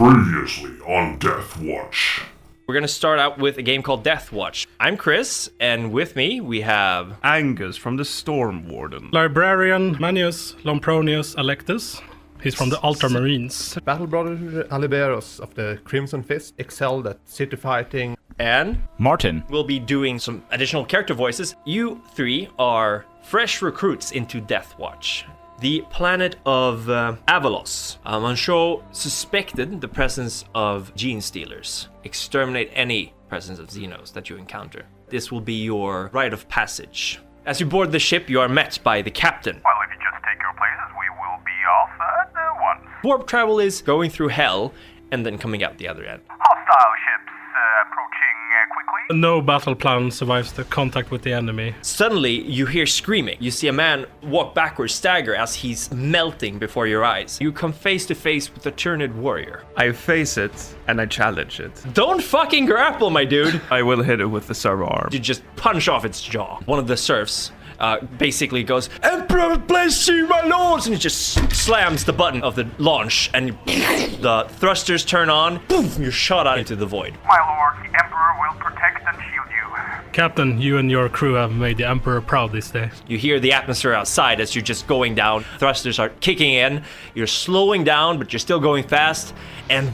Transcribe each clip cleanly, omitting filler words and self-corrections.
Previously on Deathwatch. We're going to start out with a game called Deathwatch. I'm Chris, and with me we have... Angus from the Storm Warden. Librarian Manius, Lampronius, Electus. He's from the Ultramarines. Battle Brother Aleberos of the Crimson Fist excelled at city fighting. And Martin. We'll be doing some additional character voices. You three are fresh recruits into Deathwatch. The planet of Avalos. Manchot suspected the presence of gene stealers. Exterminate any presence of Xenos that you encounter. This will be your rite of passage. As you board the ship, you are met by the captain. Well, if you just take your places, we will be off at once. Warp travel is going through hell and then coming out the other end. Hostile ships approaching quickly. No battle plan survives the contact with the enemy. Suddenly, you hear screaming. You see a man walk backwards, stagger as he's melting before your eyes. You come face to face with a Tyranid warrior. I face it and I challenge it. Don't fucking grapple, my dude! I will hit it with the servo arm. You just punch off its jaw. One of the serfs basically goes, "Emperor bless you, my lords!" And he just slams the button of the launch, and the thrusters turn on. Boom! You're shot out into the void. My lord, the Emperor will protect and shield you. Captain, you and your crew have made the Emperor proud this day. You hear the atmosphere outside as you're just going down. Thrusters are kicking in. You're slowing down, but you're still going fast. And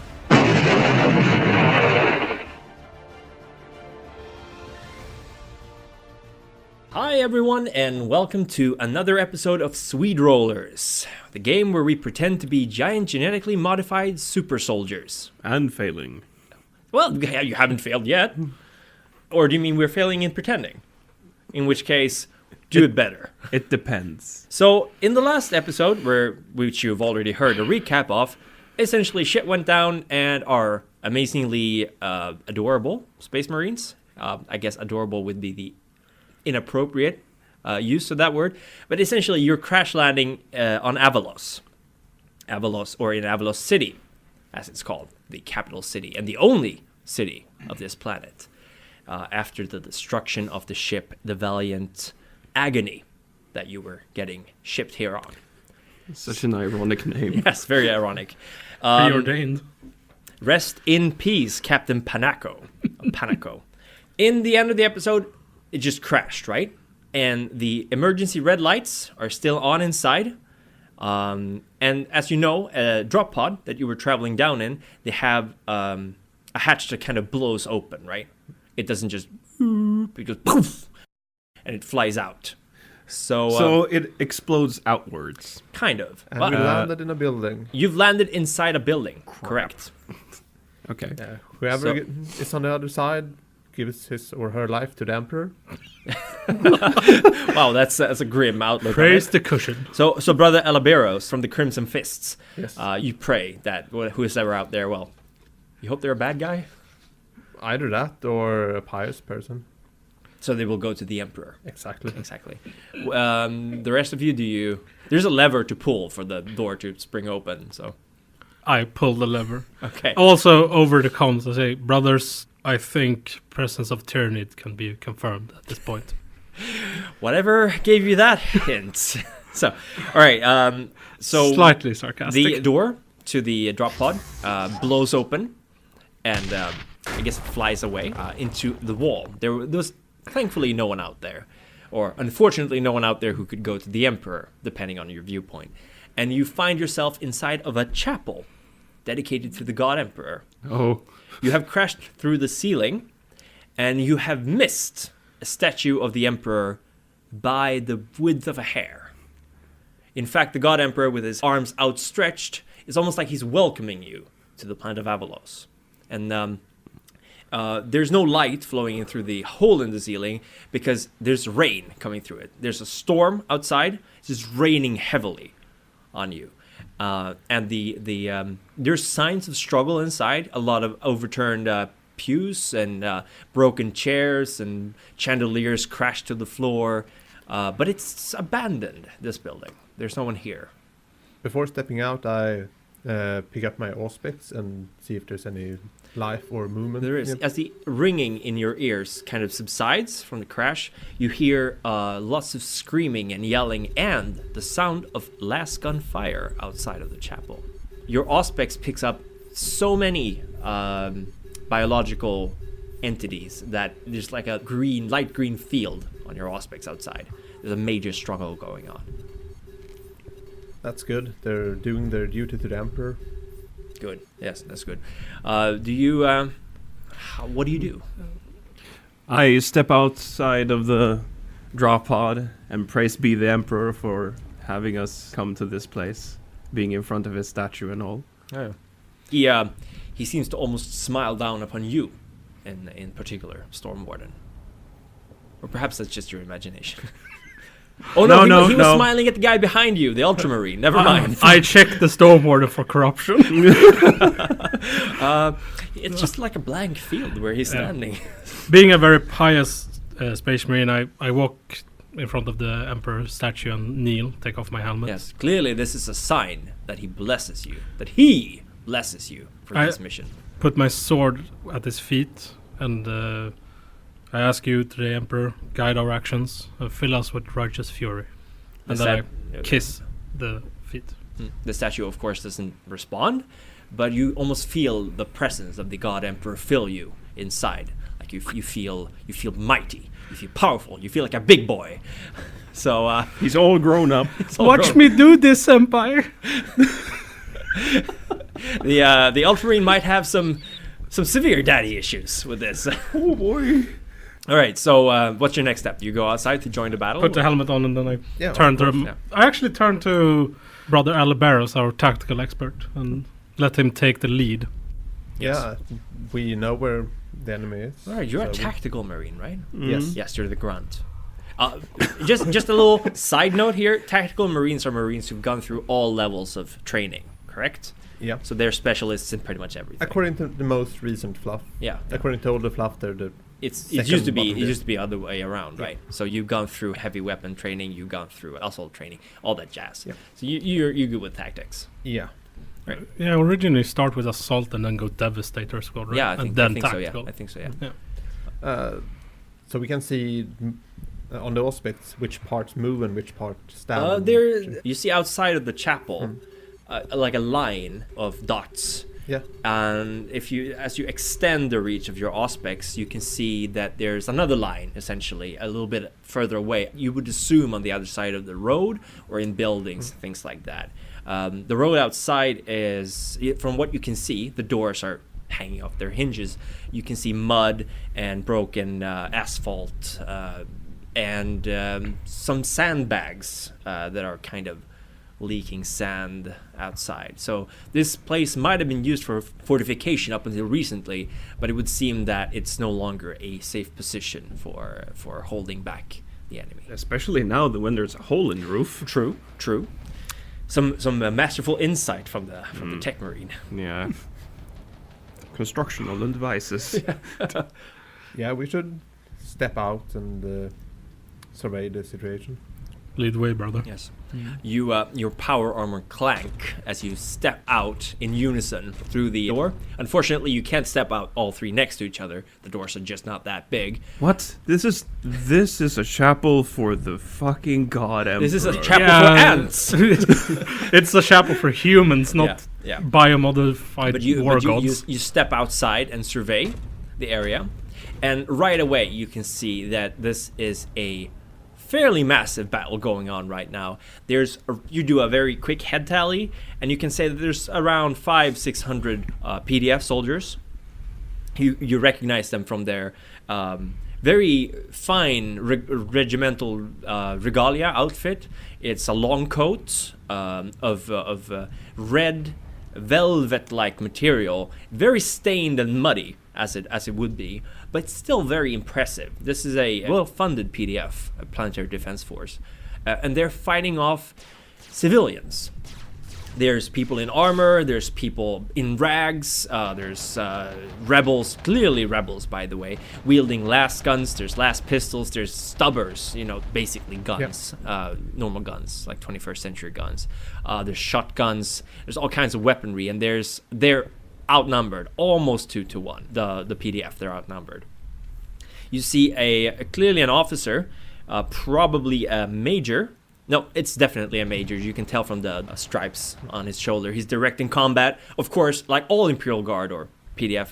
hi everyone, and welcome to another episode of Swede Rollers, the game where we pretend to be giant genetically modified super soldiers. And failing. Well, you haven't failed yet. Or do you mean we're failing in pretending? In which case, do it better. It depends. So, in the last episode, which you've already heard a recap of, essentially shit went down and our amazingly adorable Space Marines, I guess adorable would be the inappropriate use of that word, but essentially you're crash landing on Avalos, or in Avalos City, as it's called, the capital city and the only city of this planet. After the destruction of the ship, the Valiant Agony, that you were getting shipped here on. Such an ironic name. Yes, very ironic. Preordained. Rest in peace, Captain Panaco. In the end of the episode, it just crashed, right? And the emergency red lights are still on inside. And as you know, a drop pod that you were traveling down in, they have a hatch that kind of blows open, right? It doesn't just... It goes poof! And it flies out. So it explodes outwards. Kind of. And we landed in a building. You've landed inside a building, correct? Okay. Whoever is on the other side gives his or her life to the Emperor. Wow, that's a grim outlook. Praise the cushion. So Brother Aleberos from the Crimson Fists, Yes. you pray that who's ever out there, well, you hope they're a bad guy, Either that or a pious person. so they will go to the Emperor. Exactly. The rest of you, there's a lever to pull for the door to spring open, so. I pull the lever. Okay. Also, over the comms, I say, brothers, I think presence of Tyranid can be confirmed at this point. Whatever gave you that hint. So, all right, so. Slightly sarcastic. The door to the drop pod blows open, and I guess it flies away into the wall. There was thankfully no one out there, or unfortunately no one out there who could go to the Emperor, depending on your viewpoint. And you find yourself inside of a chapel dedicated to the God Emperor. Oh. You have crashed through the ceiling, and you have missed a statue of the Emperor by the width of a hair. In fact, the God Emperor, with his arms outstretched, is almost like he's welcoming you to the planet of Avalos. And there's no light flowing in through the hole in the ceiling because there's rain coming through it. There's a storm outside. It's just raining heavily on you. And there's signs of struggle inside. A lot of overturned pews and broken chairs and chandeliers crashed to the floor. But it's abandoned, this building. There's no one here. Before stepping out, I pick up my auspex and see if there's any life or movement. There is. As the ringing in your ears kind of subsides from the crash, you hear lots of screaming and yelling and the sound of last gunfire outside of the chapel. Your auspex picks up so many biological entities that there's like a light green field on your auspex outside. There's a major struggle going on. That's good. They're doing their duty to the Emperor. Good. Yes, that's good. What do you do? I step outside of the drop pod and praise be the Emperor for having us come to this place, being in front of his statue and all. Oh. He seems to almost smile down upon you, in particular, Storm Warden. Or perhaps that's just your imagination. Oh no, he was smiling at the guy behind you, the Ultramarine. Never mind. I checked the Stormwarden for corruption. It's just like a blank field where he's standing. Being a very pious Space Marine, I walk in front of the Emperor's statue and kneel, take off my helmet. Yes, clearly this is a sign that he blesses you, for this mission. Put my sword at his feet and I ask you, to the Emperor, guide our actions, fill us with righteous fury. And then I kiss the feet. The statue, of course, doesn't respond, but you almost feel the presence of the God Emperor fill you inside. Like you feel mighty, you feel powerful, you feel like a big boy. So he's all grown up. Watch me do this, Empire. The Ultramarine might have some severe daddy issues with this. Oh boy. All right, so what's your next step? You go outside to join the battle? Put the helmet on and then I turn to him. Yeah. I actually turn to Brother Aleberos, our tactical expert, and let him take the lead. Yeah, we know where the enemy is. All right, you're a tactical marine, right? Yes. Yes, you're the grunt. Just a little side note here. Tactical marines are marines who've gone through all levels of training, correct? Yeah. So they're specialists in pretty much everything. According to the most recent fluff. Yeah. According to all the fluff, they're the it used to be other way around, right? So you've gone through heavy weapon training, you've gone through assault training, all that jazz. Yeah. So you're good with tactics. Yeah. Right. Yeah, originally start with assault and then go devastator squad, right? Yeah, I think so. Yeah, I think so. Yeah. So we can see on the aspects which parts move and which parts stand. You see outside of the chapel, like a line of dots. Yeah. And as you extend the reach of your auspex, you can see that there's another line, essentially, a little bit further away. You would assume on the other side of the road or in buildings, things like that. The road outside is, from what you can see, the doors are hanging off their hinges. You can see mud and broken asphalt and some sandbags that are kind of leaking sand outside. So this place might have been used for fortification up until recently, but it would seem that it's no longer a safe position for holding back the enemy. Especially now when there's a hole in the roof. True. Some masterful insight from the tech marine. Yeah. Constructional devices. Yeah, we should step out and survey the situation. Lead the way, brother. Yes. Your power armor clank as you step out in unison through the door. Unfortunately, you can't step out all three next to each other. The doors are just not that big. What? This is a chapel for the fucking God Emperor. This is a chapel for ants. It's a chapel for humans, not biomodified war gods. You step outside and survey the area, and right away you can see that this is a fairly massive battle going on right now. You do a very quick head tally, and you can say that there's around 500-600 PDF soldiers. You recognize them from their very fine regimental regalia outfit. It's a long coat of red velvet-like material, very stained and muddy as it would be, but still very impressive. This is a well-funded PDF, a Planetary Defense Force, and they're fighting off civilians. There's people in armor, there's people in rags, there's rebels, clearly rebels by the way, wielding las guns, there's las pistols, there's stubbers, basically guns, normal guns, like 21st century guns. There's shotguns, there's all kinds of weaponry, and they're outnumbered, almost 2-1. The PDF, they're outnumbered. You see clearly an officer, probably a major, No, it's definitely a major. You can tell from the stripes on his shoulder. He's directing combat. Of course, like all Imperial Guard or PDF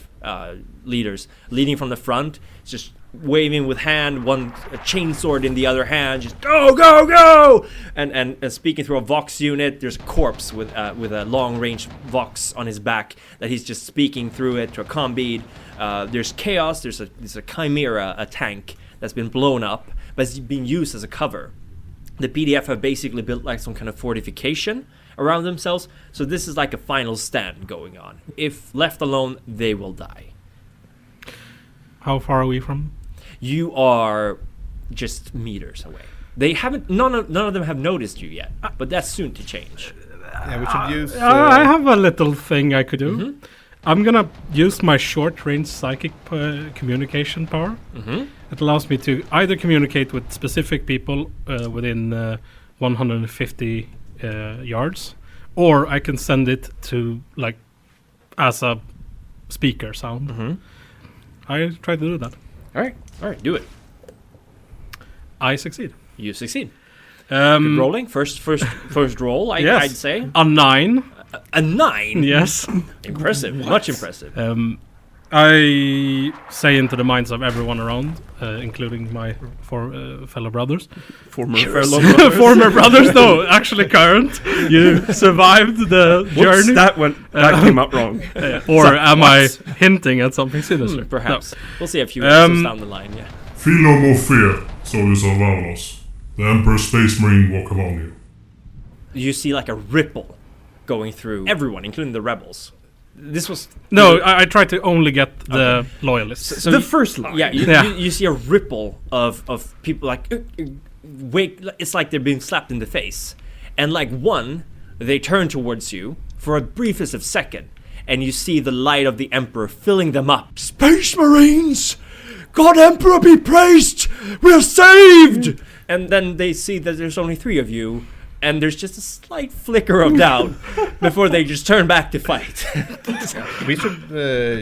leaders, leading from the front, just waving with hand, one a chainsword in the other hand, just go, go, go! And speaking through a Vox unit, there's a corpse with a long-range Vox on his back that he's just speaking through it to a comm bead. There's chaos. There's a Chimera, a tank that's been blown up, but it's being used as a cover. The PDF have basically built like some kind of fortification around themselves, so this is like a final stand going on. If left alone, they will die. How far are we from? You are just meters away. They haven't. None of them have noticed you yet, but that's soon to change. Yeah, we should use. I have a little thing I could do. I'm gonna use my short-range psychic communication power. It allows me to either communicate with specific people within 150 yards, or I can send it to like as a speaker sound. I try to do that. All right, do it. I succeed. You succeed. Good rolling. First roll. Yes. I'd say A 9. a 9. Yes. Impressive. Much impressive. I say into the minds of everyone around, including my fellow brothers. Former fellow brothers. Former brothers, no, actually current. You survived the journey. That came out wrong. Or am I hinting at something sinister? Perhaps. We'll see a few episodes down the line, yeah. Feel no more fear, soldiers of Avalos. The Emperor's Space Marine walk among you. You see like a ripple going through everyone, including the rebels. This was... No, I try to only get the loyalists. So the first line. Yeah, you see a ripple of people like... wake. It's like they're being slapped in the face. And like one, they turn towards you for a briefest of second. And you see the light of the Emperor filling them up. Space Marines! God Emperor be praised! We're saved! And then they see that there's only 3 of you. And there's just a slight flicker of doubt before they just turn back to fight. We should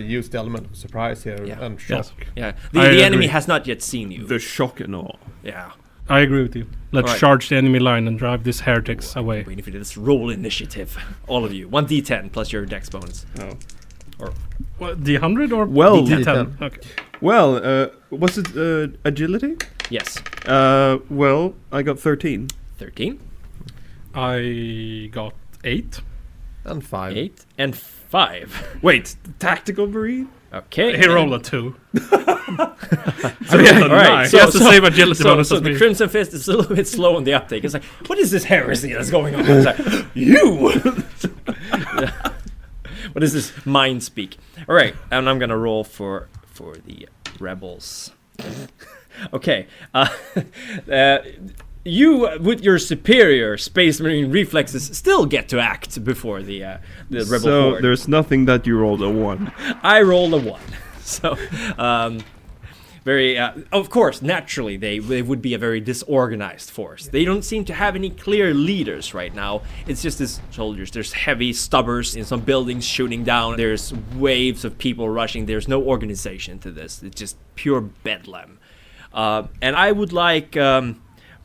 use the element of surprise here and shock. Yeah, the enemy has not yet seen you. The shock and all. Yeah. I agree with you. Let's Alright. charge the enemy line and drive these heretics away. Waiting for this roll initiative, all of you. 1d10 plus your dex bonus. Oh. Or What, D100 or Well, D10? Okay. Well, was it agility? yes, Well, I got 13. 13, I got 8. And 5. 8, and 5. Wait, tactical marine? Okay. He rolled a 2. So Yeah, all right. He has the same agility bonus so as the me. Crimson Fist is a little bit slow on the uptake. It's like, what is this heresy that's going on? It's like, you! Yeah. What is this mind speak? All right, and I'm gonna roll for the rebels. Okay. You, with your superior Space Marine reflexes, still get to act before the rebel So horde. there's nothing that you rolled a 1. I rolled a 1. So, very, of course, naturally, they would be a very disorganized force. They don't seem to have any clear leaders right now. It's just as soldiers. There's heavy stubbers in some buildings shooting down. There's waves of people rushing. There's no organization to this. It's just pure bedlam. And I would like...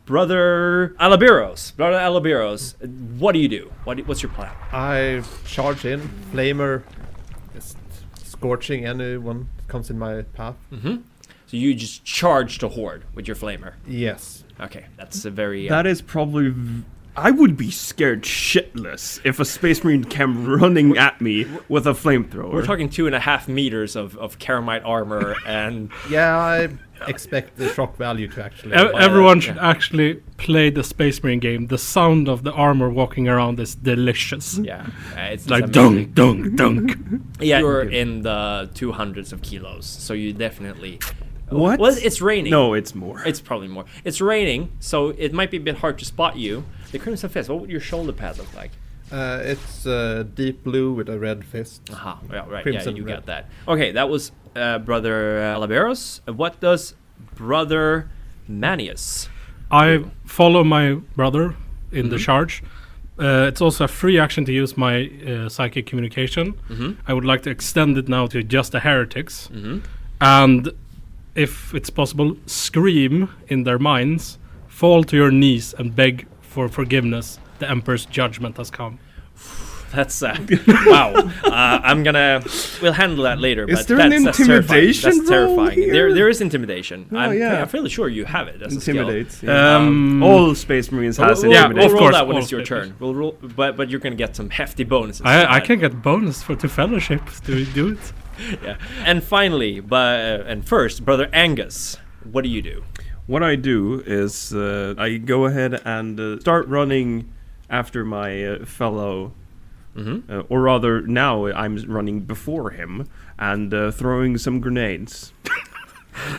Brother Aleberos, what do you do? What's your plan? I charge in, flamer, just scorching anyone that comes in my path. So you just charge the horde with your flamer. Yes. Okay, that's a very... That is probably... I would be scared shitless if a space marine came running at me with a flamethrower. We're talking 2.5 meters of Karamite armor and... Yeah, I expect the shock value to actually... Everyone should actually play the Space Marine game. The sound of the armor walking around is delicious. Yeah, it's Like amazing. dunk, dunk, dunk. Yeah, you're in the 200s of kilos, so you definitely... What? Well, it's raining. No, it's more. It's probably more. It's raining, so it might be a bit hard to spot you. The Crimson Fist, what would your shoulder pad look like? It's deep blue with a red fist. Aha, yeah, right. Crimson yeah, you red. got that. Okay, that was Brother Aleberos. What does Brother Manius? I follow my brother in the charge. It's also a free action to use my psychic communication. I would like to extend it now to just the heretics. And if it's possible, scream in their minds, fall to your knees and beg for forgiveness. The Emperor's judgment has come. That's wow. We'll handle that later. Is but there an that's intimidation That's terrifying. roll here? There is intimidation. Oh, yeah. I'm fairly sure you have it as a skill. Intimidate. Yeah. All Space Marines has We'll intimidation. roll course, that when all it's your Space turn. We'll roll, but you're gonna get some hefty bonuses. for I that. can get bonus to fellowship to do it. Yeah. And finally, and first, Brother Angus, what do you do? What I do is I go ahead and start running after my fellow, or rather now I'm running before him and throwing some grenades.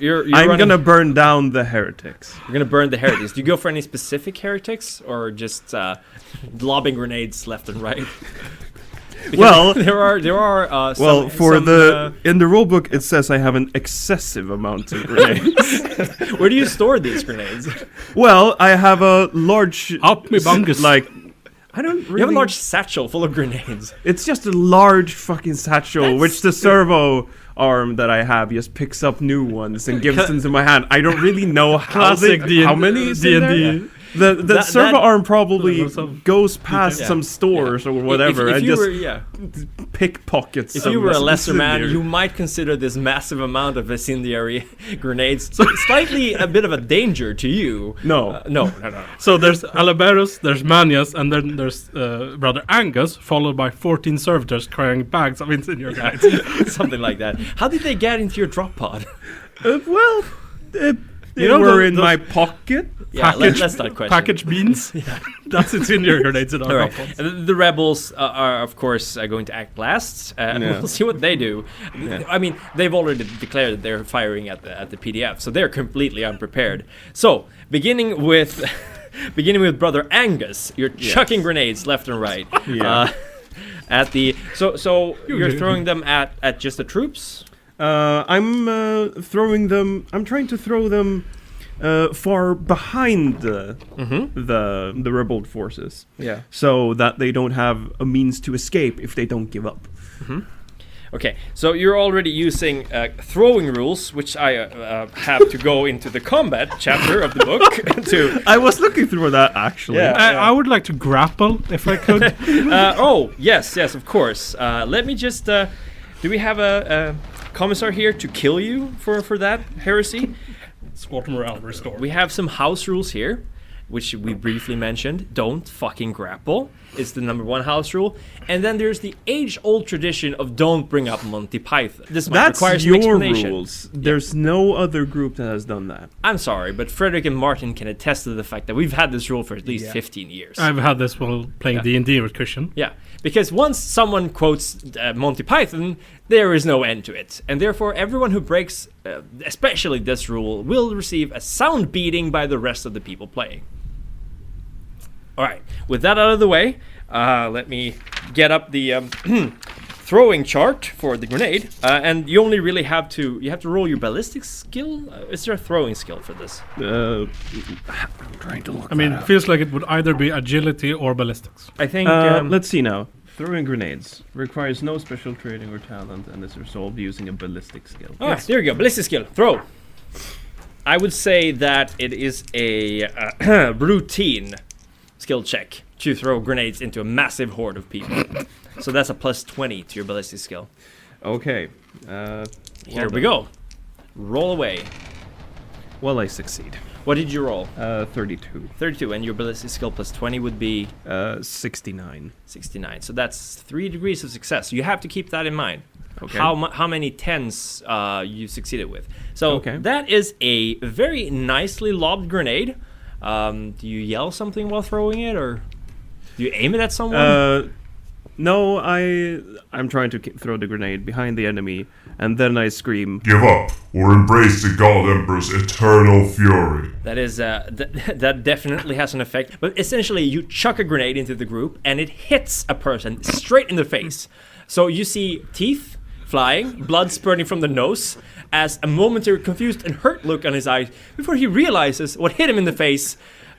I'm gonna burn down the heretics. You're gonna burn the heretics. Do you go for any specific heretics, or just lobbing grenades left and right? Because Well, there are. well, some, in the rulebook it says I have an excessive amount of grenades. where do you store these grenades? Well, I have a large, Up me bungus. like, I don't really. You have a large satchel full of grenades. It's just a large fucking satchel, which the servo arm that I have just picks up new ones and gives them to my hand. I don't really know how how many is in there. D&D. The servo arm probably Lots of goes past details. some stores or whatever If and you just were, pickpockets. if some you were a lesser man, incendiary. you might consider this massive amount of incendiary grenades slightly a bit of a danger to you. No. No. So there's Aleberos, there's Manius, and then there's Brother Angus, followed by 14 servitors carrying bags of incendiary grenades. Something like that. How did they get into your drop pod? Well, they know were the- in those- my pocket. Yeah, Package- let's not question. Package beans. That's incendiary grenades in our All right. drop pods. And the rebels are, of course, going to act last. And Yeah. we'll see what they do. I mean, they've already declared that they're firing at the PDF, so they're completely unprepared. So, beginning with Brother Angus, you're chucking grenades left and right. Yeah. At the so you're throwing them at just the troops. I'm throwing them. I'm trying to throw them far behind the rebel forces. Yeah. So that they don't have a means to escape if they don't give up. Okay, so you're already using throwing rules, which I have to go into the combat chapter of the book to. I was looking through that actually. Yeah. I would like to grapple, if I could. Oh, yes, of course. Let me just. Do we have a commissar here to kill you for that heresy? Sport morale restored. We have some house rules here, which we briefly mentioned. Don't fucking grapple. It's the number one house rule. And then there's the age-old tradition of don't bring up Monty Python. This might That's require some your explanation. rules. There's no other group that has done that. I'm sorry, but Frederick and Martin can attest to the fact that we've had this rule for at least 15 years. I've had this while playing D&D with Christian. Yeah, because once someone quotes Monty Python, there is no end to it. And therefore, everyone who breaks, especially this rule, will receive a sound beating by the rest of the people playing. Alright, with that out of the way, let me get up the throwing chart for the grenade. And you only really have to roll your ballistic skill? Is there a throwing skill for this? I'm trying to look. I mean, it feels like it would either be agility or ballistics. I think... let's see now. Throwing grenades requires no special training or talent and is resolved using a ballistic skill. Ah, there you go. Ballistic skill. Throw. I would say that it is a routine skill check to throw grenades into a massive horde of people. So that's a plus 20 to your ballistic skill. Okay. Here we go. Roll away. Well, I succeed. What did you roll? 32. 32, and your ballistic skill plus 20 would be 69. 69. So that's 3 degrees of success. You have to keep that in mind. Okay. How many 10s you succeeded with. So Okay. that is a very nicely lobbed grenade. Do you yell something while throwing it, or do you aim it at someone? No, I'm trying to throw the grenade behind the enemy, and then I scream. Give up, or embrace the God Emperor's eternal fury. That is that definitely has an effect. But essentially, you chuck a grenade into the group, and it hits a person straight in the face. So you see teeth flying, blood spurting from the nose, as a momentary confused and hurt look on his eyes before he realizes what hit him in the face.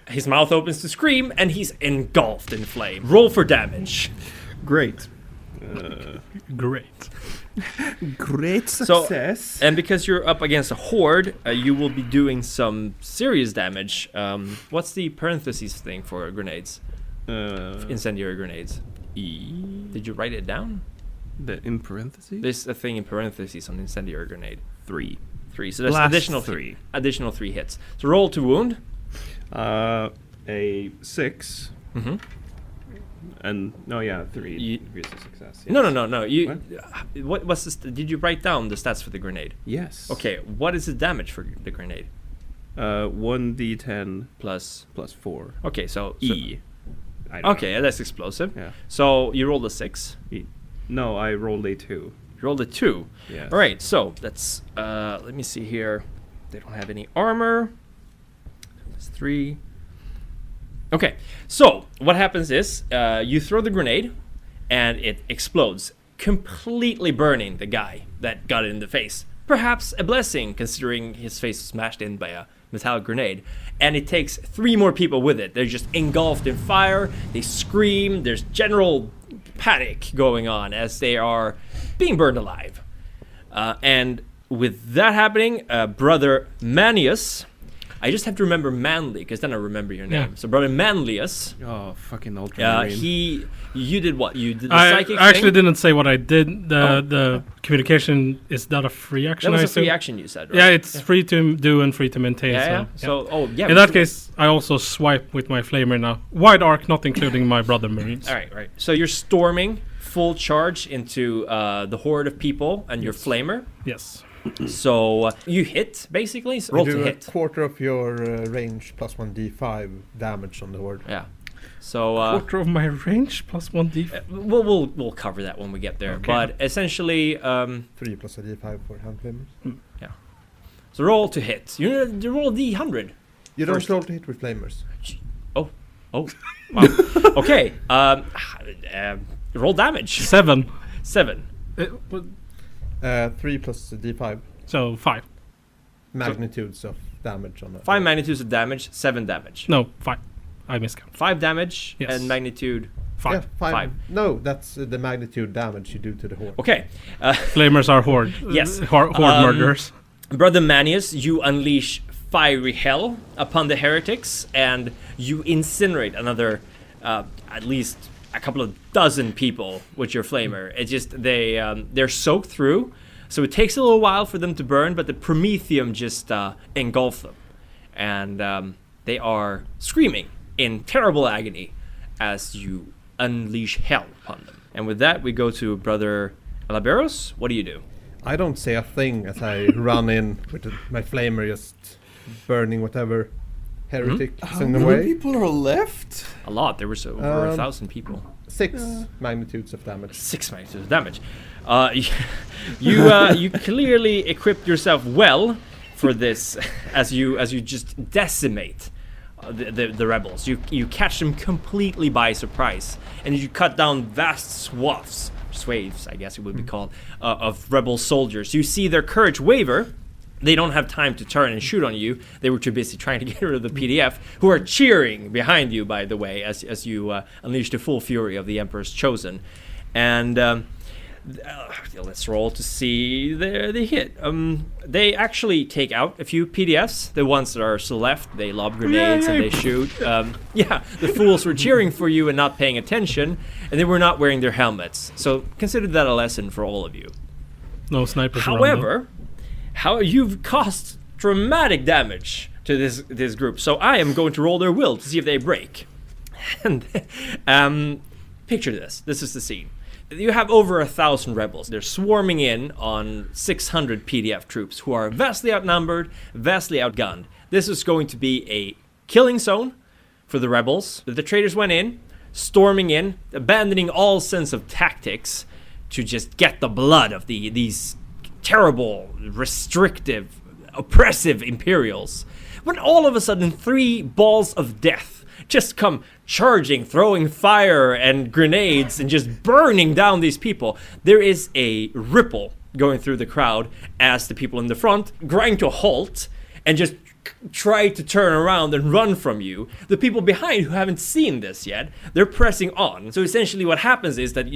His mouth opens to scream, and he's engulfed in flame. Roll for damage. Great. Great. Great So- success. And because you're up against a horde, you will be doing some serious damage. What's the parentheses thing for grenades? Incendiary grenades. Did you write it down? In parentheses? There's a thing in parentheses on incendiary grenade. 3. 3. So there's Blast additional 3. Additional 3 hits. So roll to wound. A 6. Mm-hmm. And, 3. You- Is a success. No. You. What's this? Did you write down the stats for the grenade? Yes. Okay. What is the damage for the grenade? 1d10 Plus. plus 4. Okay. So E. I don't Okay, that's explosive. know. Yeah. So you rolled a 6. No, I rolled a 2. You rolled a 2. Yes. All right. So that's. Let me see here. They don't have any armor. That's 3. Okay. So what happens is you throw the grenade, and it explodes, completely burning the guy that got it in the face. Perhaps a blessing, considering his face was smashed in by a metallic grenade. And it takes 3 more people with it. They're just engulfed in fire. They scream. There's general panic going on as they are being burned alive. And with that happening, Brother Manius, I just have to remember Manly, because then I remember your name. Yeah. So Brother Manlius, Oh, fucking ultramarine. you did what? You did the I psychic actually thing? didn't say what I did. The communication is that a free action? That was I a free assume? action you said, right? Yeah, it's free to do and free to maintain. Yeah. So, So, yeah. we In that should- case, I also swipe with my flamer now. Wide arc, not including my brother Marines. All right. So you're storming full charge into the horde of people and your flamer. Yes. So you hit, basically. So roll You to do a hit. quarter of your range plus 1d5 damage on the horde. Yeah. So Quarter of my range plus 1d. we'll cover that when we get there. Okay. But essentially, 3 plus a d5 for hand flamers. so roll to hit. You roll D100. You don't First. roll to hit with flamers. Oh. Wow. Okay. Roll damage. 7. 7. 3 plus a d5 So 5. magnitudes of damage on that. 5 magnitudes of damage. 7 damage. No, 5. I miscount. 5 damage Yes. and magnitude. 5. Yeah, 5. Five. No, that's the magnitude damage you do to the horde. Okay. Flamers are horde. Yes. Horde murderers. Brother Manius, you unleash fiery hell upon the heretics, and you incinerate another, at least a couple of dozen people with your flamer. It just they're soaked through, so it takes a little while for them to burn, but the Prometheum just engulfs them, and they are screaming in terrible agony as you unleash hell upon them. And with that, we go to Brother Aleberos. What do you do? I don't say a thing as I run in with my flamer just burning whatever heretic is in the way. people are left? A lot. There was over 1,000 people. 6 magnitudes of damage. 6 magnitudes of damage. You clearly equipped yourself well for this, as you just decimate the rebels. You catch them completely by surprise, and you cut down vast swaths, swathes, I guess it would be called, of rebel soldiers. You see their courage waver. They don't have time to turn and shoot on you. They were too busy trying to get rid of the PDF, who are cheering behind you, by the way, as you unleash the full fury of the Emperor's Chosen. And let's roll to see the hit. They actually take out a few PDFs. The ones that are still left, they lob grenades and they shoot. The fools were cheering for you and not paying attention, and they were not wearing their helmets. So consider that a lesson for all of you. No snipers around, However, you've caused dramatic damage to this group, so I am going to roll their will to see if they break. And picture this. This is the scene. You have over 1,000 rebels. They're swarming in on 600 PDF troops who are vastly outnumbered, vastly outgunned. This is going to be a killing zone for the rebels. The traitors went in, storming in, abandoning all sense of tactics to just get the blood of these terrible, restrictive, oppressive Imperials. When all of a sudden 3 balls of death just come charging, throwing fire and grenades and just burning down these people, there is a ripple going through the crowd as the people in the front grind to a halt and just try to turn around and run from you. The people behind who haven't seen this yet, they're pressing on. So essentially what happens is that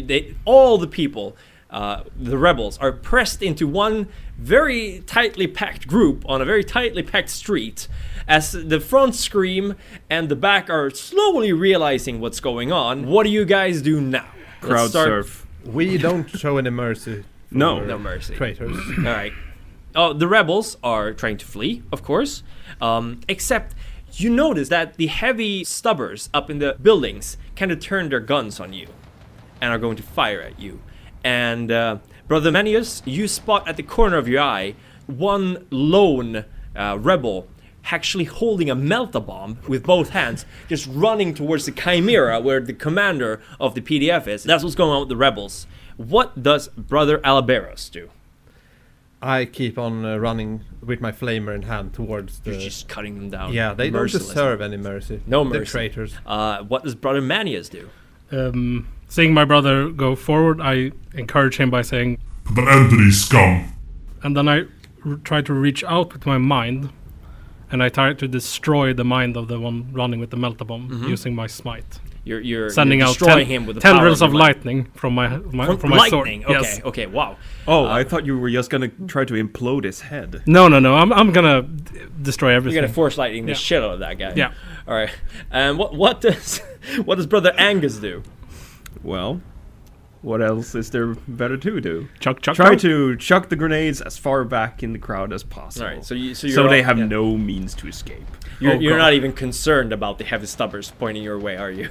all the people the rebels are pressed into one very tightly packed group on a very tightly packed street, as the front scream and the back are slowly realizing what's going on. What do you guys do now? Crowd surf. We don't show any mercy. No. for No mercy. Traitors. All right. Oh, the rebels are trying to flee, of course. Except you notice that the heavy stubbers up in the buildings kind of turn their guns on you and are going to fire at you. And Brother Manius, you spot at the corner of your eye one lone rebel actually holding a melt-a-bomb with both hands, just running towards the Chimera where the commander of the PDF is. That's what's going on with the rebels. What does Brother Aleberos do? I keep on running with my flamer in hand towards the... You're just cutting them down. Yeah, they don't mercilessly. deserve any mercy. No The mercy. traitors. What does Brother Manius do? Seeing my brother go forward, I encourage him by saying, Put an end to these scum. and then I try to reach out with my mind, and I try to destroy the mind of the one running with the melt-a-bomb using my smite. You're Sending you're out destroying him with the power tendrils of your mind. lightning from my from my lightning. sword. Okay, Yes. okay, wow. Oh, I thought you were just gonna try to implode his head. No. I'm gonna destroy everything. You're gonna force lightning the Yeah. shit out of that guy. Yeah. All right. And what does what does Brother Angus do? Well, what else is there better to do? Chuck. Try chuck. to chuck the grenades as far back in the crowd as possible. All right. So you're so they have yeah. no means to escape. You're God. not even concerned about the heavy stubbers pointing your way, are you?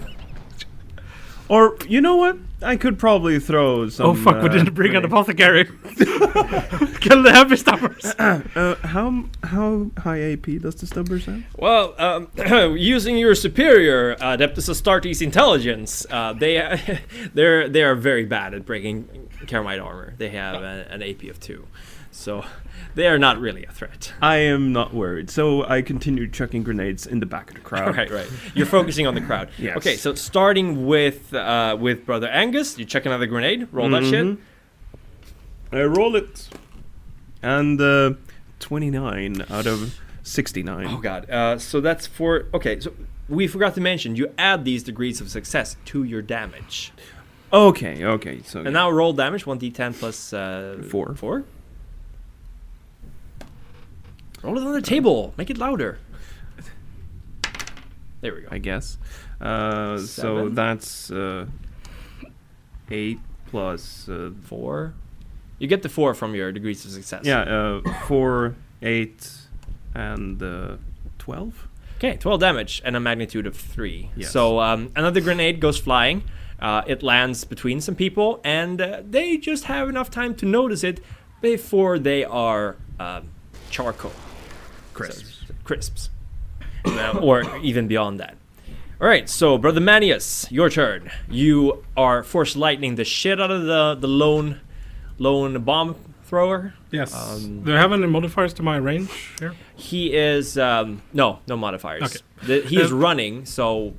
Or you know what? I could probably throw some. Oh fuck! We didn't bring an grenades. apothecary. Kill the heavy stubbers. How high AP does the stubbers have? Well, using your superior Adeptus Astartes intelligence, they are very bad at breaking Karamite armor. They have an AP of 2, so they are not really a threat. I am not worried. So I continue chucking grenades in the back of the crowd. Right. You're focusing on the crowd. Yes. Okay, so starting with Brother Angus, you check another grenade. Roll that shit. I roll it, and 29 out of 69. Oh god. So that's for. Okay, so we forgot to mention you add these degrees of success to your damage. Okay. So And now roll damage 1d10 plus 4. 4. Roll it on the table. Make it louder. There we go. I guess. So 7. that's 8 plus 4. You get the 4 from your degrees of success. 4, 8, and 12. Okay, 12 damage and a magnitude of 3. Yes. So another grenade goes flying. It lands between some people, and they just have enough time to notice it before they are charcoal. Crisps. Or even beyond that. All right, so Brother Manius, your turn. You are force lightning the shit out of the lone bomb thrower. Yes. Do I have any modifiers to my range here? He is no modifiers. Okay. He is running, so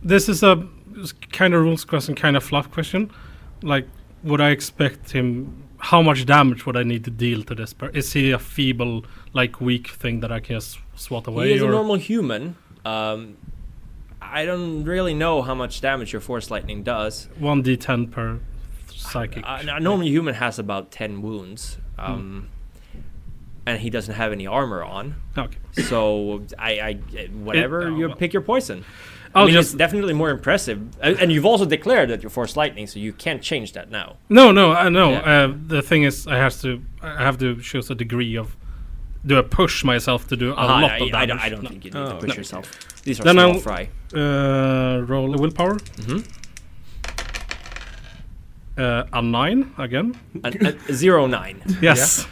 This is a kind of rules question, kind of fluff question. Like, would I expect him? How much damage would I need to deal to this? Is he a feeble, like weak thing that I can just swat away? he is or? a normal human. I don't really know how much damage your force lightning does. 1d10 per psychic. A normal human has about 10 wounds, and he doesn't have any armor on. Okay. So I whatever you well. pick your poison. I'll it's just definitely more impressive, and you've also declared that you're force lightning, so you can't change that now. no, I know. Yeah. The thing is, I have to choose a degree of. Do I push myself to do a lot of damage? I don't think you need to Oh, push no. yourself. These are Then small I'll- fry. Roll a willpower. A 9 again. A 0-9. Yes.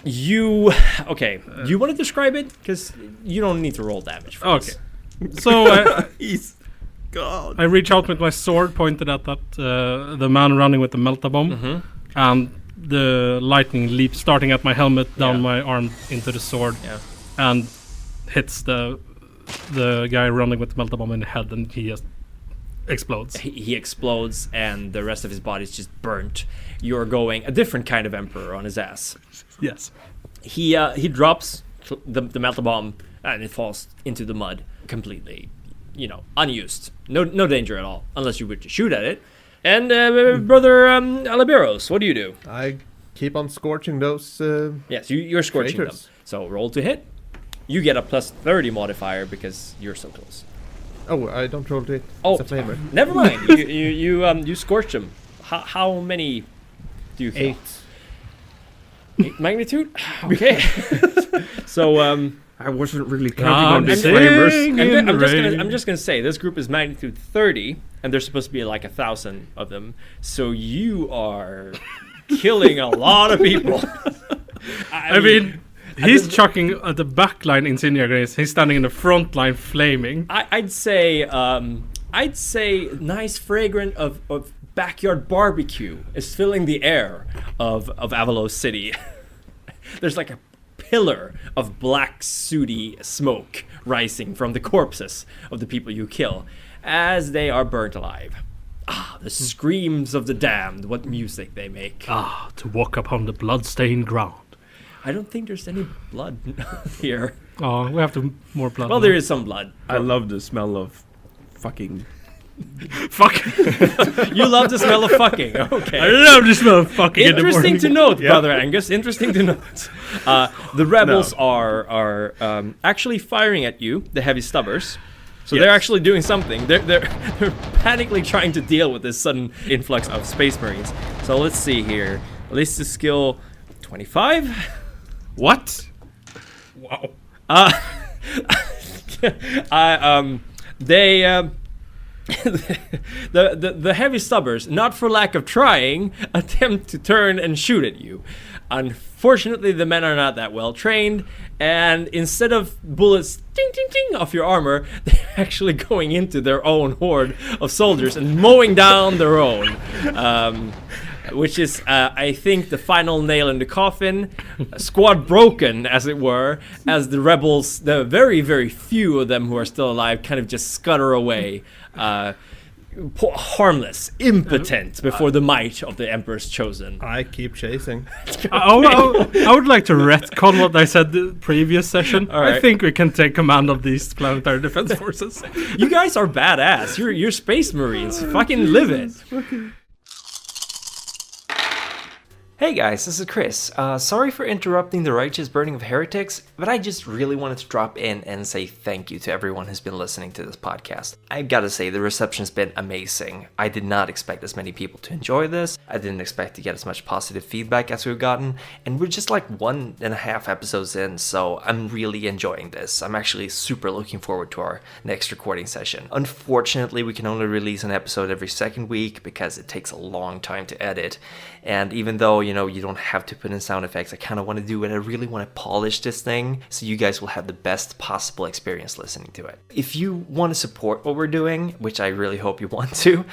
You okay? Do you want to describe it? Because you don't need to roll damage for Okay. this. So He's God. I reach out with my sword pointed at that the man running with the melt-a-bomb, and the lightning leaps, starting at my helmet, down Yeah. my arm into the sword, Yeah. and hits the guy running with the melt-a-bomb in the head, and he just explodes. He explodes, and the rest of his body is just burnt. You're going a different kind of emperor on his ass. Yes. He drops the metal bomb, and it falls into the mud completely, unused. No danger at all, unless you were to shoot at it. And Brother Aleberos, what do you do? I keep on scorching those. Yes, you're scorching them. traitors. So roll to hit. You get a plus 30 modifier because you're so close. Oh, I don't roll to hit. Oh, It's a flamer. never mind. you scorched them. How many do you kill? 8 magnitude? Okay. So I wasn't really counting on these flamers. I'm just gonna say this group is magnitude 30, and there's supposed to be like 1,000 of them. So you are killing a lot of people. I mean, he's chucking at the back line incendiaries. He's standing in the front line flaming. I'd say nice fragrant of backyard barbecue is filling the air of Avalos City. There's like a pillar of black sooty smoke rising from the corpses of the people you kill as they are burnt alive. Ah, the screams of the damned, what music they make. Ah, to walk upon the blood-stained ground. I don't think there's any blood here. Oh, we have to more blood. Well, now. there is some blood. I love the smell of fucking. Fuck. You love the smell of fucking. Okay. I love the smell of fucking in the Interesting morning. to note, Brother Angus. Interesting to note. The rebels are actually firing at you, the heavy stubbers. So they're actually doing something. They're panically trying to deal with this sudden influx of Space Marines. So let's see here. At least the skill 25. What? Wow. The heavy stubbers, not for lack of trying, attempt to turn and shoot at you. Unfortunately, the men are not that well trained, and instead of bullets ding ding ding off your armor, they're actually going into their own horde of soldiers and mowing down their own. Which is, I think, the final nail in the coffin. Squad broken, as it were, as the rebels, the very, very few of them who are still alive, kind of just scutter away, harmless, impotent, before the might of the Emperor's chosen. I keep chasing. I would like to retcon what I said the previous session. All right. I think we can take command of these planetary defense forces. You guys are badass. You're Space Marines. Fucking live it. Hey guys, this is Chris. Sorry for interrupting the righteous burning of heretics, but I just really wanted to drop in and say thank you to everyone who's been listening to this podcast. I've got to say, the reception's been amazing. I did not expect as many people to enjoy this. I didn't expect to get as much positive feedback as we've gotten, and we're just like 1.5 episodes in, so I'm really enjoying this. I'm actually super looking forward to our next recording session. Unfortunately, we can only release an episode every second week because it takes a long time to edit, and even though you don't have to put in sound effects, I kind of want to do it. I really want to polish this thing so you guys will have the best possible experience listening to it. If you want to support what we're doing, which I really hope you want to,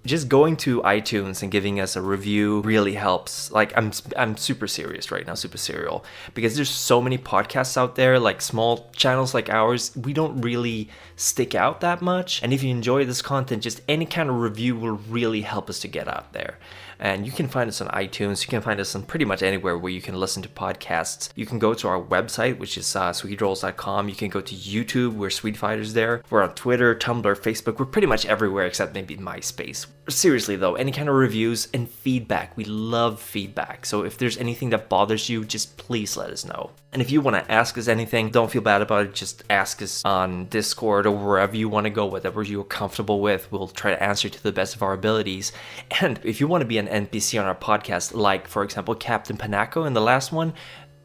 just going to iTunes and giving us a review really helps. Like, I'm super serious right now, super serial, because there's so many podcasts out there, like small channels like ours. We don't really stick out that much, and if you enjoy this content, just any kind of review will really help us to get out there. And you can find us on iTunes. You can find us on pretty much anywhere where you can listen to podcasts. You can go to our website, which is swedeRolls.com. You can go to YouTube. We're Swede Fighters there. We're on Twitter, Tumblr, Facebook. We're pretty much everywhere except maybe MySpace. Seriously though, any kind of reviews and feedback. We love feedback. So if there's anything that bothers you, just please let us know. And if you want to ask us anything, don't feel bad about it. Just ask us on Discord or wherever you want to go, whatever you're comfortable with. We'll try to answer to the best of our abilities. And if you want to be an NPC on our podcast, like for example Captain Panaco in the last one,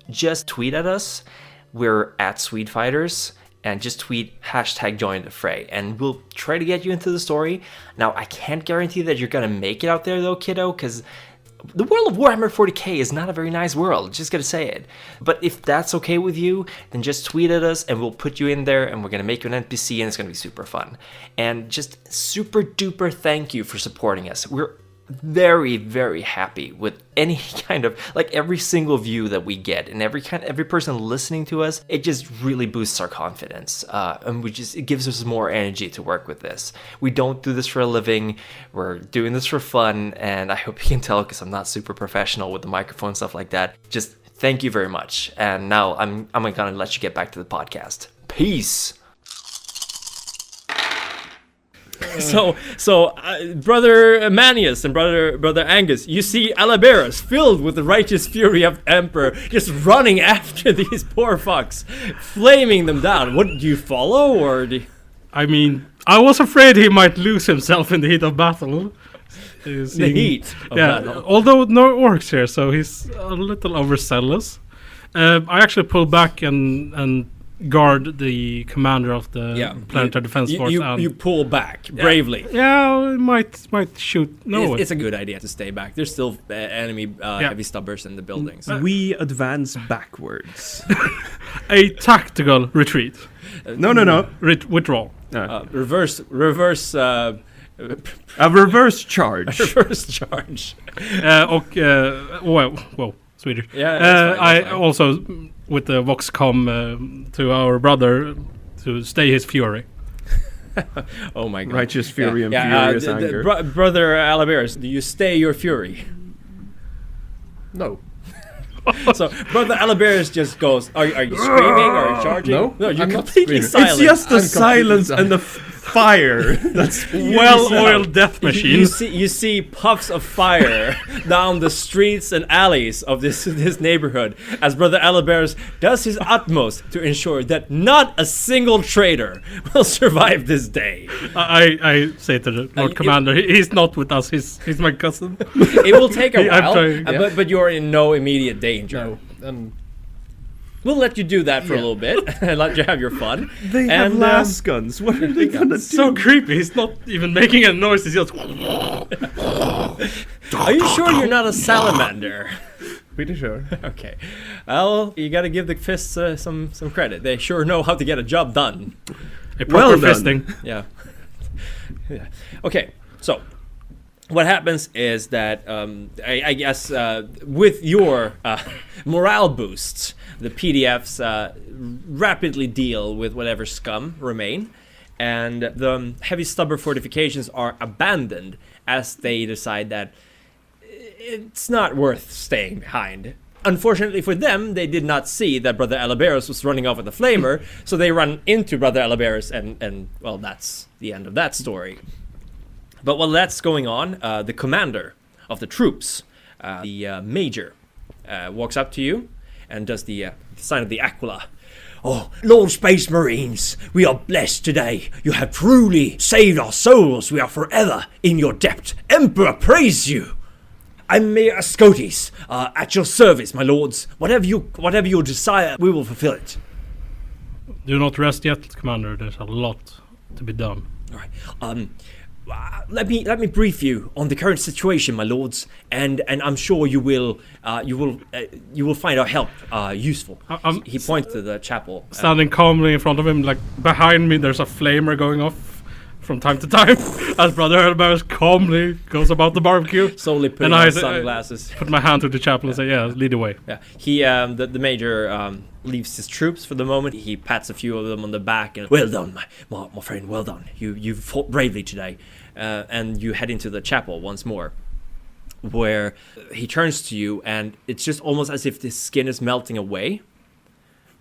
just tweet at us. We're at Swede Fighters, and just tweet #join the fray, and we'll try to get you into the story. Now, I can't guarantee that you're gonna make it out there though, kiddo, because the world of Warhammer 40k is not a very nice world, just gotta say it. But if that's okay with you, then just tweet at us and we'll put you in there, and we're gonna make you an NPC, and it's gonna be super fun. And just super duper thank you for supporting us. We're very, very happy with any kind of, like, every single view that we get, and every person listening to us. It just really boosts our confidence, and it gives us more energy to work with this. We don't do this for a living. We're doing this for fun, and I hope you can tell because I'm not super professional with the microphone and stuff like that. Just thank you very much. And now I'm gonna let you get back to the podcast. Peace. Brother Manius and Brother Angus, you see Aleberos filled with the righteous fury of Emperor, just running after these poor fucks, flaming them down. What, do you follow, or do you... I mean, I was afraid he might lose himself in the heat of battle. The heat of battle. Although no orcs here, so he's a little overzealous. I actually pull back and guard the commander of the planetary defense force. You pull back bravely. Yeah, might shoot. No, it's a good idea to stay back. There's still enemy heavy stubbers in the buildings. We advance backwards. A tactical retreat. No. Withdrawal. Reverse. A reverse charge. Reverse charge. Well, Swedish. Yeah, that's I fine. also with the Voxcom to our brother to stay his fury. Oh my god. Righteous fury and furious anger. Brother Aleberos, do you stay your fury? No. So Brother Aleberos just goes, are you screaming or charging? No, you're I'm not completely screaming. silent. It's just the I'm completely silence and the fire. That's Well-oiled death machine. You see puffs of fire down the streets and alleys of this neighborhood as Brother Aleberos does his utmost to ensure that not a single traitor will survive this day. I say to the Lord Commander, he's not with us. He's my cousin. It will take a I'm while, trying, but you're in no immediate danger. No. And We'll let you do that for a little bit and let you have your fun. They have las guns. What are they gonna do? So creepy. He's not even making a noise. He's just. Are you sure you're not a salamander? pretty sure. Okay. Well, you gotta give the fists some credit. They sure know how to get a job done. A proper Well done. fisting. Yeah. Yeah. Okay, so what happens is that I guess with your morale boosts, the PDFs rapidly deal with whatever scum remain, and the heavy stubber fortifications are abandoned as they decide that it's not worth staying behind. Unfortunately for them, they did not see that Brother Aleberos was running off with a flamer, so they run into Brother Aleberos, and well, that's the end of that story. But while that's going on, the commander of the troops, the major, walks up to you and does the sign of the Aquila. Oh, Lord Space Marines, we are blessed today. You have truly saved our souls. We are forever in your debt. Emperor, praise you. I'm Mayor Ascotes, at your service, my lords. Whatever you desire, we will fulfill it. Do not rest yet, Commander. There's a lot to be done. All right. Let me brief you on the current situation, my lords, and I'm sure you will find our help useful. He points to the chapel. Standing calmly in front of him, like behind me, there's a flamer going off from time to time as Brother Aleberos calmly goes about the barbecue. Slowly putting And on I sunglasses. put my hand to the chapel and say, "Yeah, lead the way." Yeah, he the major leaves his troops for the moment. He pats a few of them on the back and, well done, my friend, well done. You fought bravely today, and you head into the chapel once more, where he turns to you, and it's just almost as if the skin is melting away,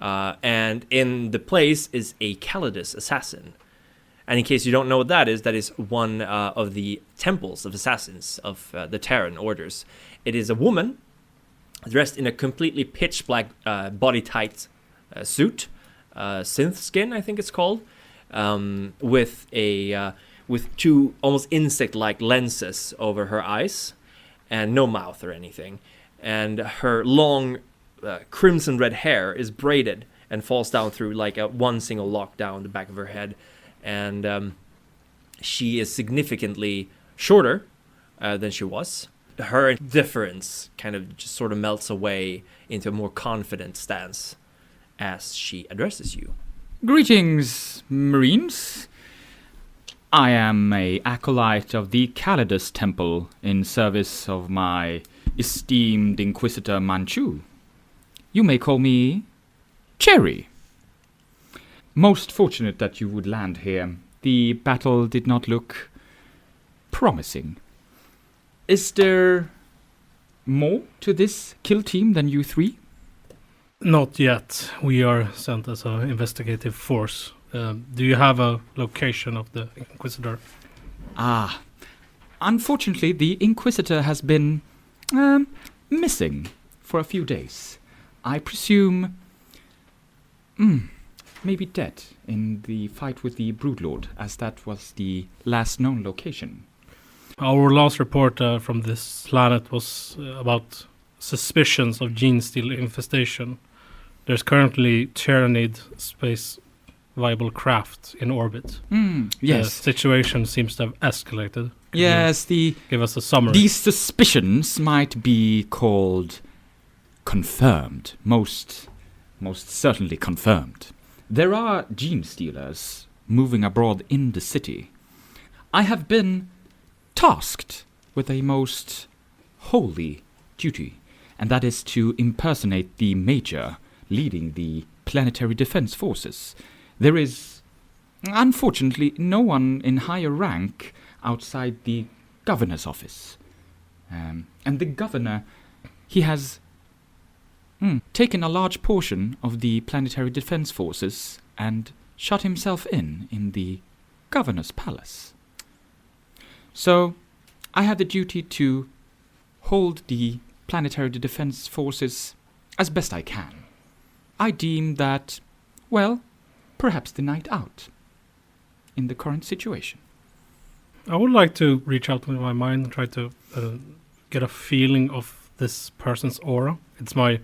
and in the place is a Calidus assassin. And in case you don't know what that is one of the temples of assassins of the Terran orders. It is a woman dressed in a completely pitch black body-tight suit, synth skin, I think it's called, with two almost insect-like lenses over her eyes, and no mouth or anything. And her long crimson red hair is braided and falls down through like one single lock down the back of her head. And she is significantly shorter than she was. Her indifference kind of just sort of melts away into a more confident stance as she addresses you. Greetings, Marines. I am an acolyte of the Calidus Temple in service of my esteemed Inquisitor Manchot. You may call me Cherry. Most fortunate that you would land here. The battle did not look promising. Is there more to this kill team than you three? Not yet. We are sent as an investigative force. Do you have a location of the Inquisitor? Unfortunately, the Inquisitor has been missing for a few days. I presume maybe dead in the fight with the Broodlord, as that was the last known location. Our last report from this planet was about suspicions of gene steal infestation. There's currently Tyranid space viable craft in orbit. Yes. The situation seems to have escalated. Could Yes, you give us a summary? these suspicions might be called confirmed. Most certainly confirmed. There are gene stealers moving abroad in the city. I have been tasked with a most holy duty, and that is to impersonate the Major leading the planetary defense forces. There is, unfortunately, no one in higher rank outside the governor's office. And the governor, he has taken a large portion of the planetary defense forces and shut himself in the governor's palace. So, I have the duty to hold the planetary defense forces as best I can. I deem that, well, perhaps the night out in the current situation. I would like to reach out with my mind and try to get a feeling of this person's aura. It's my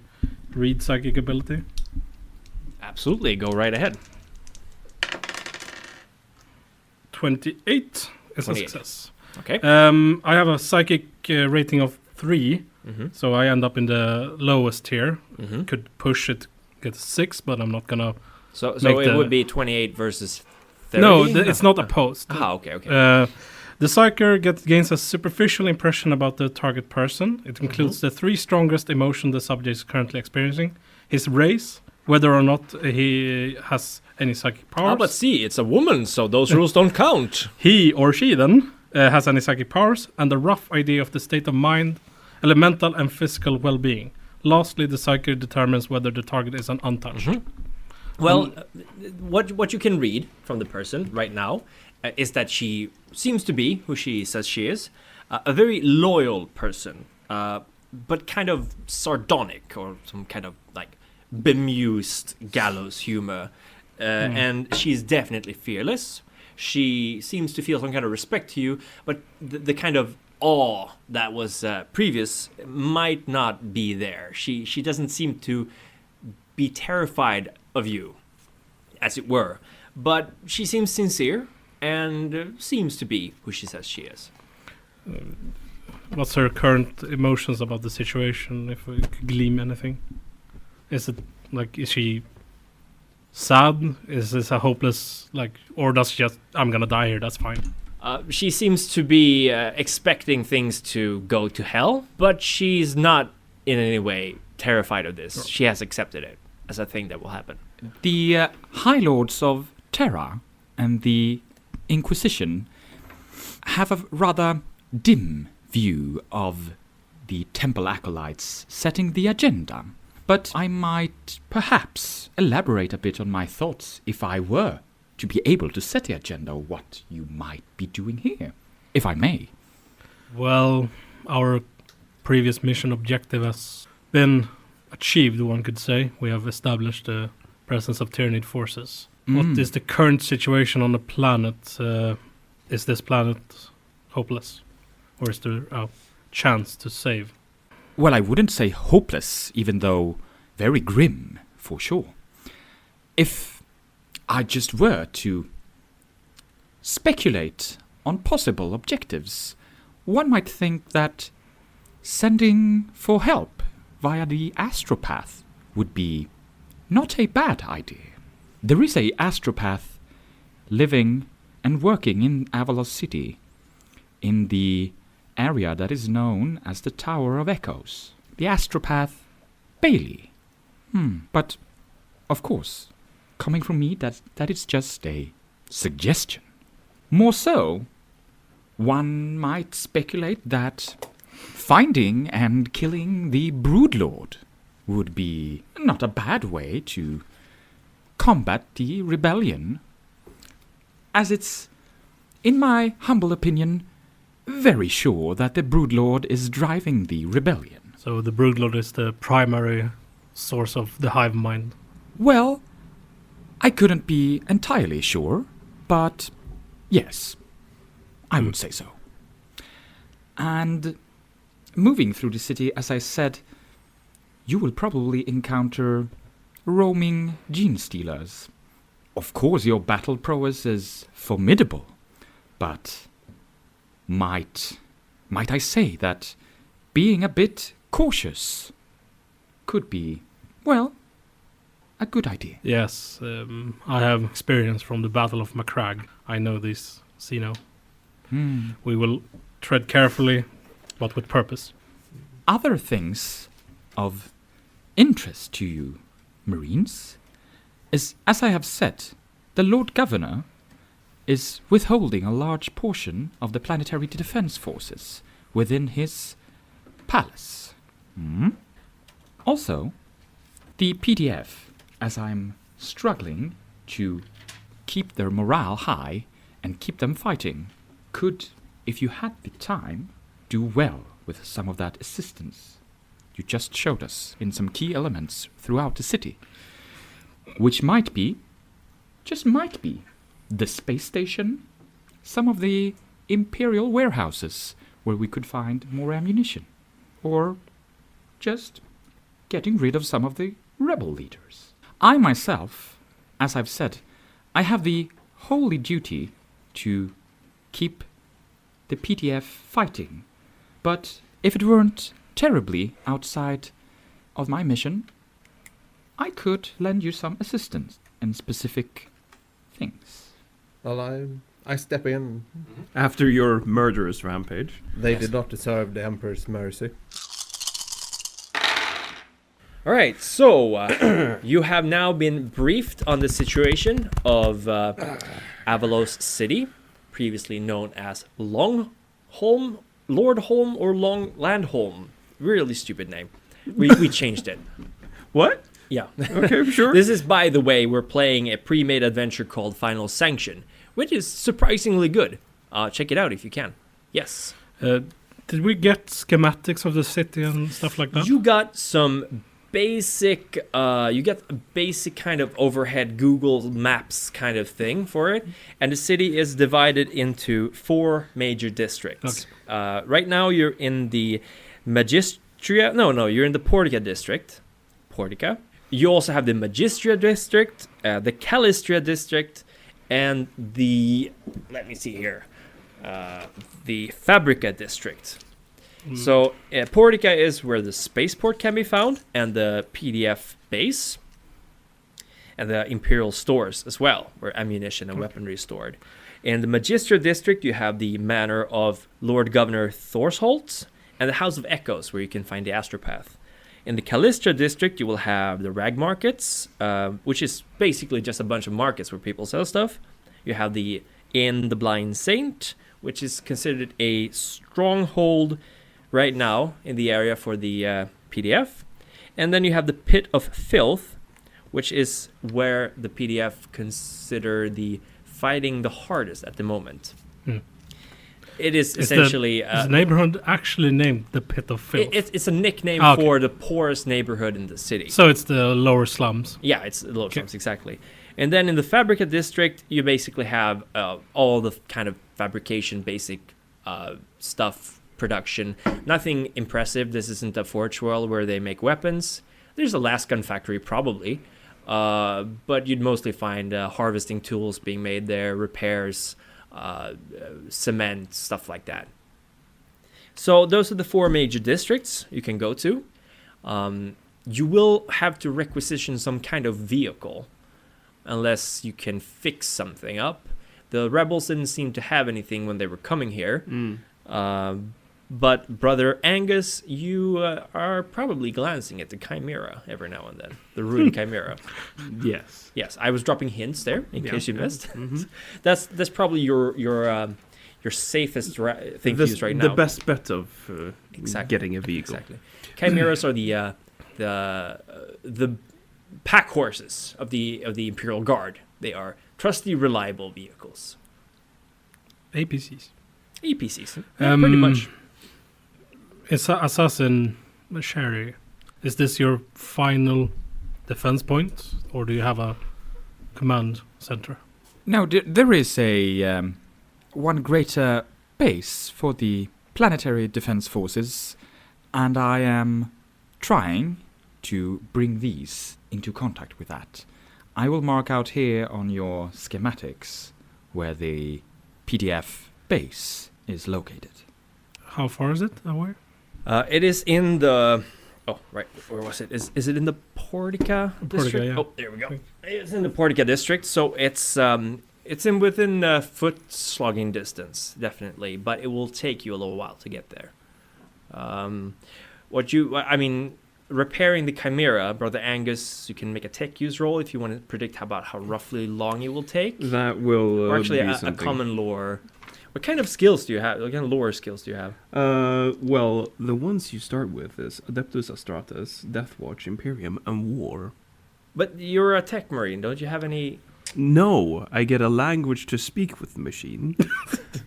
read psychic ability. Absolutely, go right ahead. 28 is 28. a success. Okay. I have a psychic rating of 3, so I end up in the lowest tier. Could push it, get 6, but I'm not gonna. So make it would be 28 versus 30? No, it's not opposed. Okay. The psyker gains a superficial impression about the target person. It includes the 3 strongest emotions the subject is currently experiencing: his race, whether or not he has any psychic powers. But see, it's a woman, so those rules don't count. He or she then has any psychic powers, and a rough idea of the state of mind, elemental and physical well-being. Lastly, the psyker determines whether the target is an untouched. Well, what you can read from the person right now is that she seems to be who she says she is, a very loyal person, but kind of sardonic or some kind of like bemused gallows humor. And she's definitely fearless. She seems to feel some kind of respect to you, but the kind of awe that was previous might not be there. She doesn't seem to be terrified of you, as it were, but she seems sincere and seems to be who she says she is. What's her current emotions about the situation, if we could glean anything? Is she sad? Is this a hopeless, or does she just, I'm gonna die here, that's fine? She seems to be expecting things to go to hell, but she's not in any way terrified of this. She has accepted it as a thing that will happen. The High Lords of Terra and the Inquisition have a rather dim view of the Temple Acolytes setting the agenda. But I might perhaps elaborate a bit on my thoughts if I were to be able to set the agenda of what you might be doing here, if I may. Well, our previous mission objective has been achieved, one could say. We have established the presence of Tyranid forces. What is the current situation on the planet? Is this planet hopeless? Or is there a chance to save? Well, I wouldn't say hopeless, even though very grim, for sure. If I just were to speculate on possible objectives, one might think that sending for help via the Astropath would be not a bad idea. There is a Astropath living and working in Avalos City, in the area that is known as the Tower of Echoes, the Astropath Bailey. But, of course, coming from me, that is just a suggestion. More so, one might speculate that finding and killing the Broodlord would be not a bad way to combat the rebellion, as it's in my humble opinion, very sure that the Broodlord is driving the rebellion. So the Broodlord is the primary source of the hive mind. Well, I couldn't be entirely sure, but yes, I would say so. And moving through the city, as I said, you will probably encounter roaming gene stealers. Of course, your battle prowess is formidable, but might I say that being a bit cautious could be, well, a good idea. Yes, I have experience from the Battle of Macragge. I know this, Sino. We will tread carefully, but with purpose. Other things of interest to you, Marines, is, as I have said, the Lord Governor is withholding a large portion of the planetary defense forces within his palace. Also, the PDF, as I'm struggling to keep their morale high and keep them fighting, could, if you had the time, do well with some of that assistance you just showed us in some key elements throughout the city, which might be, just might be, the space station, some of the Imperial warehouses where we could find more ammunition, or just getting rid of some of the rebel leaders. I myself, as I've said, I have the holy duty to keep the PDF fighting, but if it weren't terribly outside of my mission, I could lend you some assistance in specific things. Well, I step in. After your murderous rampage. They did not deserve the Emperor's mercy. All right, so you have now been briefed on the situation of Avalos City, previously known as Longholm, Lordholm, or Landholm. Really stupid name. We changed it. What? Yeah. Okay, sure. This is, by the way, we're playing a pre-made adventure called Final Sanction, which is surprisingly good. Check it out if you can. Yes. Did we get schematics of the city and stuff like that? You got some basic, you get a basic kind of overhead Google Maps kind of thing for it. And the city is divided into 4 major districts. Okay. Right now you're in the Magistria, you're in the Portica district. Portica. You also have the Magistria district, the Calistria district, and the, let me see here, the Fabrica district. So Portica is where the spaceport can be found, and the PDF base, and the Imperial stores as well, where ammunition and weaponry is stored. In the Magistria district, you have the manor of Lord Governor Thorsholt, and the House of Echoes, where you can find the Astropath. In the Calistria district, you will have the rag markets, which is basically just a bunch of markets where people sell stuff. You have the Inn the Blind Saint, which is considered a stronghold right now in the area for the PDF. And then you have the Pit of Filth, which is where the PDF consider the fighting the hardest at the moment. It is essentially... is the neighborhood actually named the Pit of Filth? It's a nickname for the poorest neighborhood in the city. So it's the lower slums? Yeah, it's the lower slums, exactly. And then in the Fabrica district, you basically have all the kind of fabrication, basic stuff, production. Nothing impressive. This isn't a Forge World where they make weapons. There's a last gun factory, probably. But you'd mostly find harvesting tools being made there, repairs, cement, stuff like that. So those are the 4 major districts you can go to. You will have to requisition some kind of vehicle unless you can fix something up. The rebels didn't seem to have anything when they were coming here. But Brother Angus, you are probably glancing at the Chimera every now and then. The ruined Chimera. Yes. Yes, I was dropping hints there in case you missed. That's probably your safest thing to use right now. The best bet of getting a vehicle. Exactly. Chimeras are the pack horses of the Imperial Guard. They are trusty, reliable vehicles. APCs. EPCs. Yeah, pretty much. Assassin Sherry, is this your final defense point, or do you have a command center? No, there is a one greater base for the planetary defense forces, and I am trying to bring these into contact with that. I will mark out here on your schematics where the PDF base is located. How far is it away? It is in the... Oh, right. Where was it? Is it in the Portica district? Yeah. Oh, there we go. It's in the Portica district, so it's in within foot slogging distance, definitely. But it will take you a little while to get there. Repairing the Chimera, Brother Angus, you can make a tech use roll if you want to predict how roughly long it will take. That will Or actually be a something. common lore. What kind of skills do you have? What kind of lore skills do you have? Well, the ones you start with is Adeptus Astratus, Deathwatch, Imperium, and War. But you're a tech marine, don't you have any... No, I get a language to speak with the machine,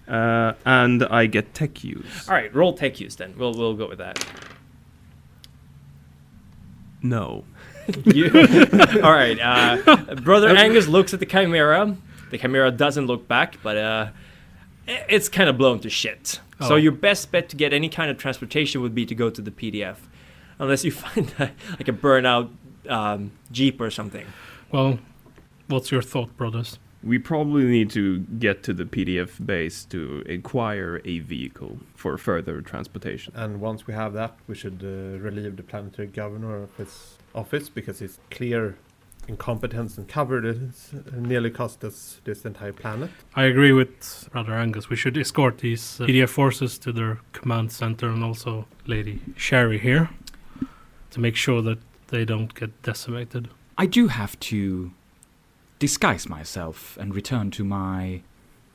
and I get tech use. All right, roll tech use then. We'll go with that. No. All right. Brother Angus looks at the Chimera. The Chimera doesn't look back, but it's kind of blown to shit. Oh. So your best bet to get any kind of transportation would be to go to the PDF, unless you find like a burnout Jeep or something. Well, what's your thought, brothers? We probably need to get to the PDF base to acquire a vehicle for further transportation. And once we have that, we should relieve the planetary governor of his office, because his clear incompetence and cowardice nearly cost us this entire planet. I agree with Brother Angus. We should escort these PDF forces to their command center, and also Lady Sherry here, to make sure that they don't get decimated. I do have to disguise myself and return to my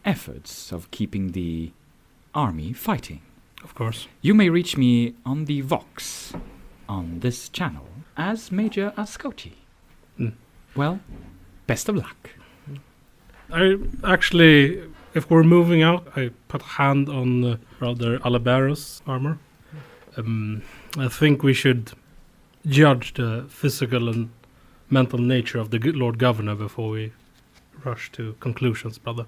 efforts of keeping the army fighting. Of course. You may reach me on the Vox on this channel as Major Ascoti. Well, best of luck. I actually, if we're moving out, I put a hand on Brother Aleberos' armor. I think we should judge the physical and mental nature of the good Lord Governor before we rush to conclusions, brother.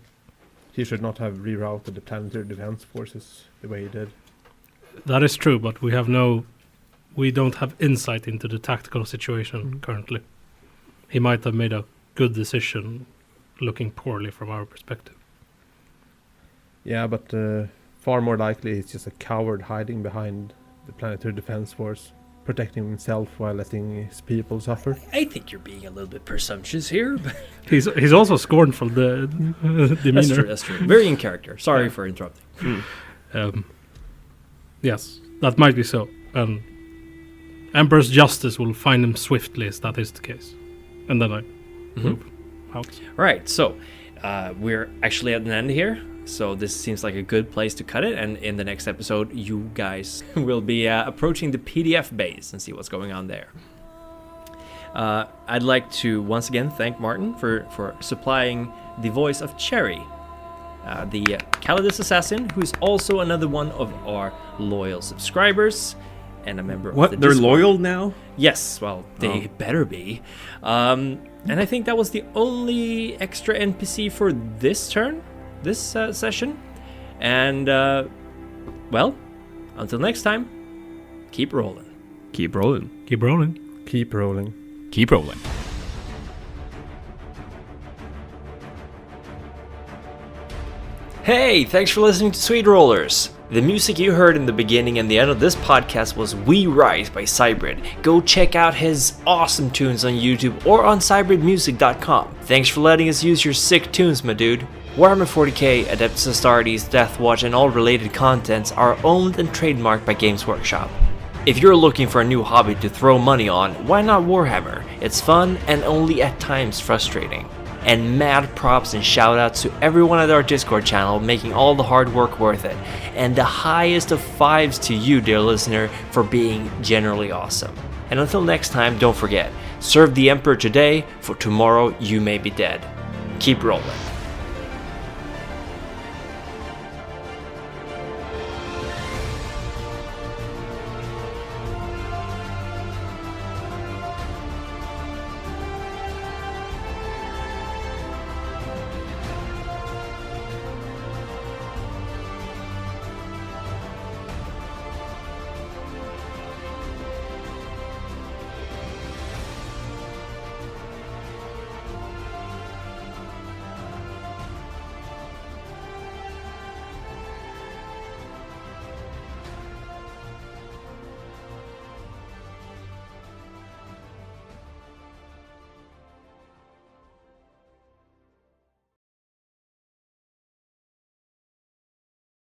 He should not have rerouted the planetary defense forces the way he did. That is true, but we don't have insight into the tactical situation currently. He might have made a good decision, looking poorly from our perspective. Yeah, but far more likely he's just a coward hiding behind the planetary defense force, protecting himself while letting his people suffer. I think you're being a little bit presumptuous here. But He's also scornful, the demeanor. That's true. Very in character. Sorry for interrupting. Yes, that might be so. Emperor's justice will find him swiftly, if that is the case. And then I move out. Right, so we're actually at an end here. So this seems like a good place to cut it. And in the next episode, you guys will be approaching the PDF base and see what's going on there. I'd like to once again thank Martin for supplying the voice of Cherry, the Calidus assassin, who's also another one of our loyal subscribers and a member of the What? They're Discord. loyal now? Yes, well, they better be. And I think that was the only extra NPC for this turn, this session. And, well, until next time, keep rolling. Keep rolling. Keep rolling. Keep rolling. Keep rolling. Hey, thanks for listening to Swede Rollers. The music you heard in the beginning and the end of this podcast was We Rise by Cybrid. Go check out his awesome tunes on YouTube or on cybridmusic.com. Thanks for letting us use your sick tunes, my dude. Warhammer 40k, Adeptus Astartes, Deathwatch, and all related contents are owned and trademarked by Games Workshop. If you're looking for a new hobby to throw money on, why not Warhammer? It's fun and only at times frustrating. And mad props and shoutouts to everyone at our Discord channel making all the hard work worth it. And the highest of fives to you, dear listener, for being generally awesome. And until next time, don't forget, serve the Emperor today, for tomorrow you may be dead. Keep rolling.